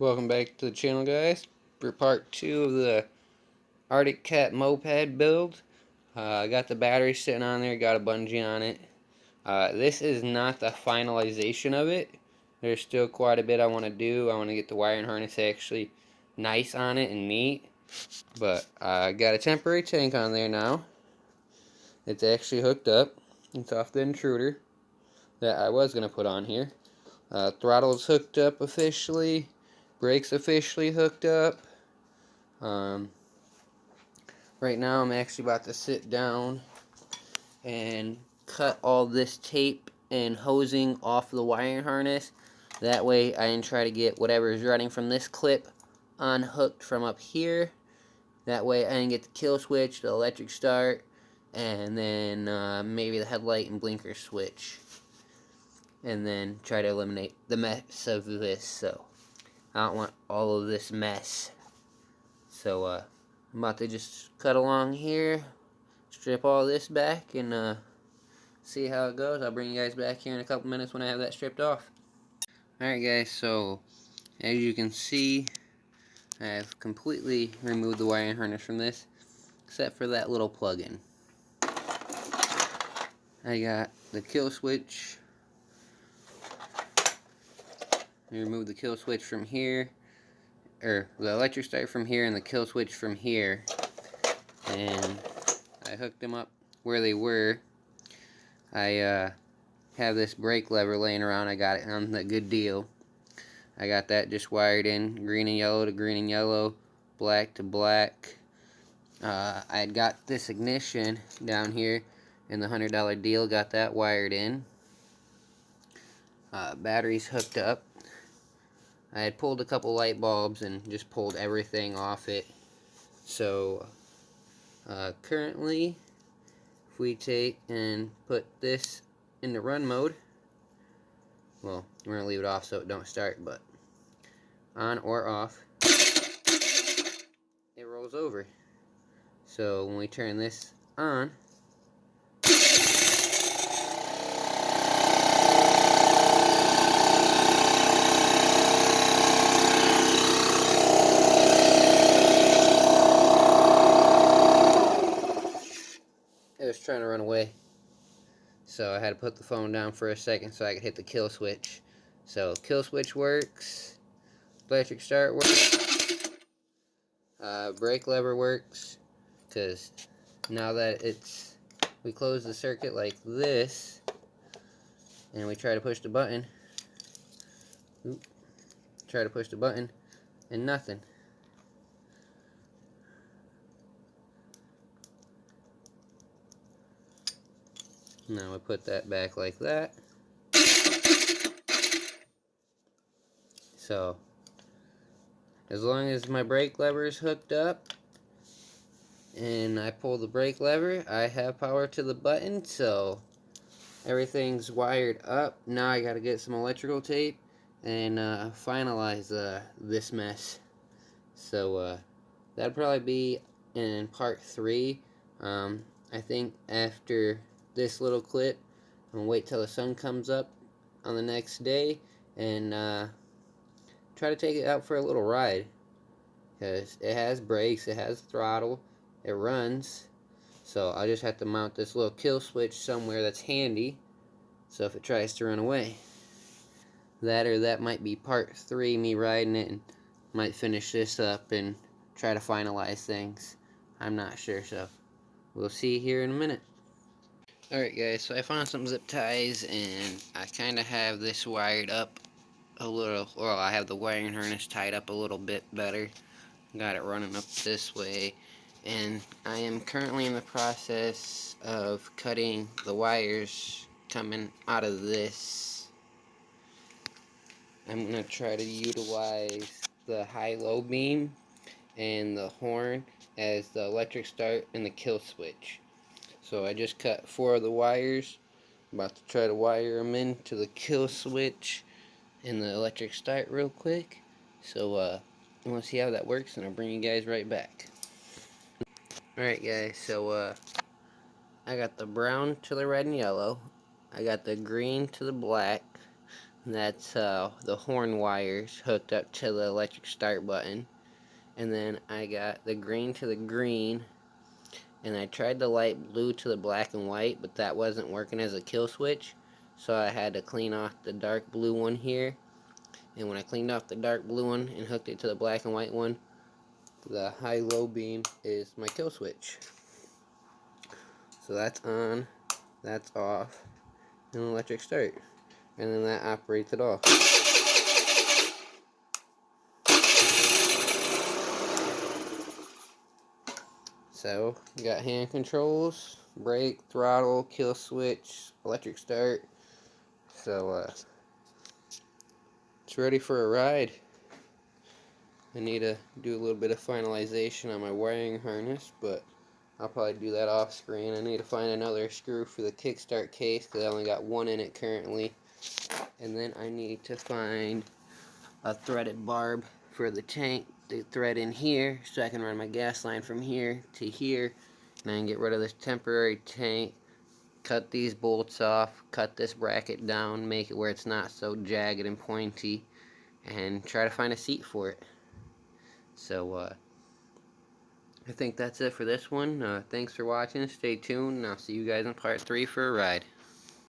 Welcome back to the channel, guys, for part 2 of the Arctic Cat moped build. I got the battery sitting on there, got a bungee on it. This is not the finalization of it. There's still quite a bit I want to do. I want to get the wiring harness actually nice on it and neat. But I got a temporary tank on there now. It's actually hooked up. It's off the intruder that I was going to put on here. Throttle's hooked up officially. Brakes officially hooked up. Right now I'm actually about to sit down and cut all this tape and hosing off the wiring harness. That way I can try to get whatever is running from this clip unhooked from up here. That way I can get the kill switch, the electric start, and then maybe the headlight and blinker switch. And then try to eliminate the mess of this. So I don't want all of this mess. So I'm about to just cut along here, strip all this back, and see how it goes. I'll bring you guys back here in a couple minutes when I have that stripped off. Alright guys, so as you can see, I have completely removed the wiring harness from this, except for that little plug-in. I got the kill switch. I removed the kill switch from here, or the electric start from here and the kill switch from here, and I hooked them up where they were. I have this brake lever laying around. I got it on the good deal. I got that just wired in, green and yellow to green and yellow, black to black. I had got this ignition down here in the $100 deal, got that wired in. Batteries hooked up. I had pulled a couple light bulbs and just pulled everything off it. So currently, if we take and put this into run mode, well, we're going to leave it off so it don't start, but on or off, it rolls over. So when we turn this on, it was trying to run away. So I had to put the phone down for a second so I could hit the kill switch. So kill switch works, electric start works, brake lever works, because now that we close the circuit like this, and we try to push the button, and nothing. Now I put that back like that. So as long as my brake lever is hooked up and I pull the brake lever, I have power to the button, so everything's wired up. Now I gotta get some electrical tape and finalize this mess. So that'll probably be in part 3. I think after this little clip, I'm gonna wait till the sun comes up on the next day and try to take it out for a little ride, because it has brakes, it has throttle, it runs. So I just have to mount this little kill switch somewhere that's handy, so if it tries to run away. That might be part 3, me riding it, and might finish this up and try to finalize things. I'm not sure, so we'll see here in a minute. Alright guys, so I found some zip ties and I kind of have this wired up a little, well, I have the wiring harness tied up a little bit better. Got it running up this way, and I am currently in the process of cutting the wires coming out of this. I'm going to try to utilize the high-low beam and the horn as the electric start and the kill switch. So I just cut 4 of the wires. I'm about to try to wire them into the kill switch and the electric start real quick. So we'll see how that works, and I'll bring you guys right back. Alright guys, so I got the brown to the red and yellow. I got the green to the black. That's the horn wires hooked up to the electric start button. And then I got the green to the green, and I tried the light blue to the black and white, but that wasn't working as a kill switch, so I had to clean off the dark blue one here. And when I cleaned off the dark blue one and hooked it to the black and white one, the high-low beam is my kill switch. So that's on, that's off, and electric start. And then that operates it off. So, you got hand controls, brake, throttle, kill switch, electric start. So, it's ready for a ride. I need to do a little bit of finalization on my wiring harness, but I'll probably do that off screen. I need to find another screw for the kickstart case because I only got one in it currently. And then I need to find a threaded barb for the tank to thread in here so I can run my gas line from here to here. And I can get rid of this temporary tank, cut these bolts off, cut this bracket down, make it where it's not so jagged and pointy, and try to find a seat for it. So, I think that's it for this one. Thanks for watching. Stay tuned, and I'll see you guys in part 3 for a ride.